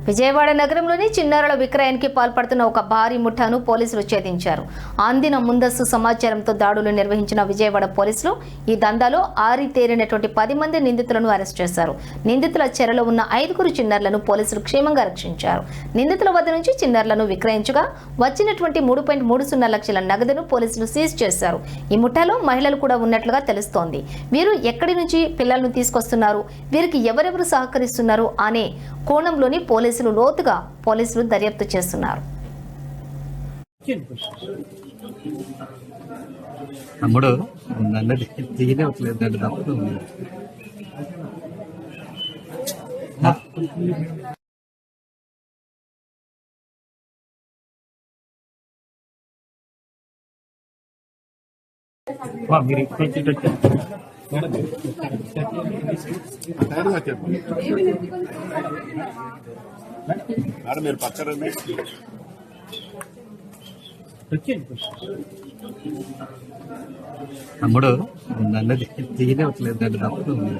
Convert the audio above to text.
విజయవాడ నగరంలోని చిన్నారుల విక్రయానికి పాల్పడుతున్న ఒక భారీ ముఠాను పోలీసులు ఛేదించారు. అందిన ముందస్తు సమాచారంతో దాడులు నిర్వహించిన విజయవాడ పోలీసులు ఈ దందాలో ఆరితేరినటువంటి 10 మంది నిందితులను అరెస్ట్ చేశారు. నిందితుల చెరలో ఉన్న 5 చిన్నారులను పోలీసులు క్షేమంగా రక్షించారు. నిందితుల వద్ద నుంచి చిన్నారులను విక్రయించగా వచ్చినటువంటి 3.30 లక్షల నగదును పోలీసులు సీజ్ చేశారు. ఈ ముఠాలో మహిళలు కూడా ఉన్నట్లుగా తెలుస్తోంది. వీరు ఎక్కడి నుంచి పిల్లలను తీసుకొస్తున్నారు, వీరికి ఎవరెవరు సహకరిస్తున్నారు అనే కోణంలోని లోతుగా పోలీసులు దర్యాప్తు చేస్తున్నారు. తమ్ముడు నన్ను దిగనివ్వట్లేదు, నన్ను తప్పుతుంది. మీరు మేడం మీరు పక్కన తమ్ముడు నన్ను దిగనివ్వట్లేదు, నన్ను తప్పుతుంది.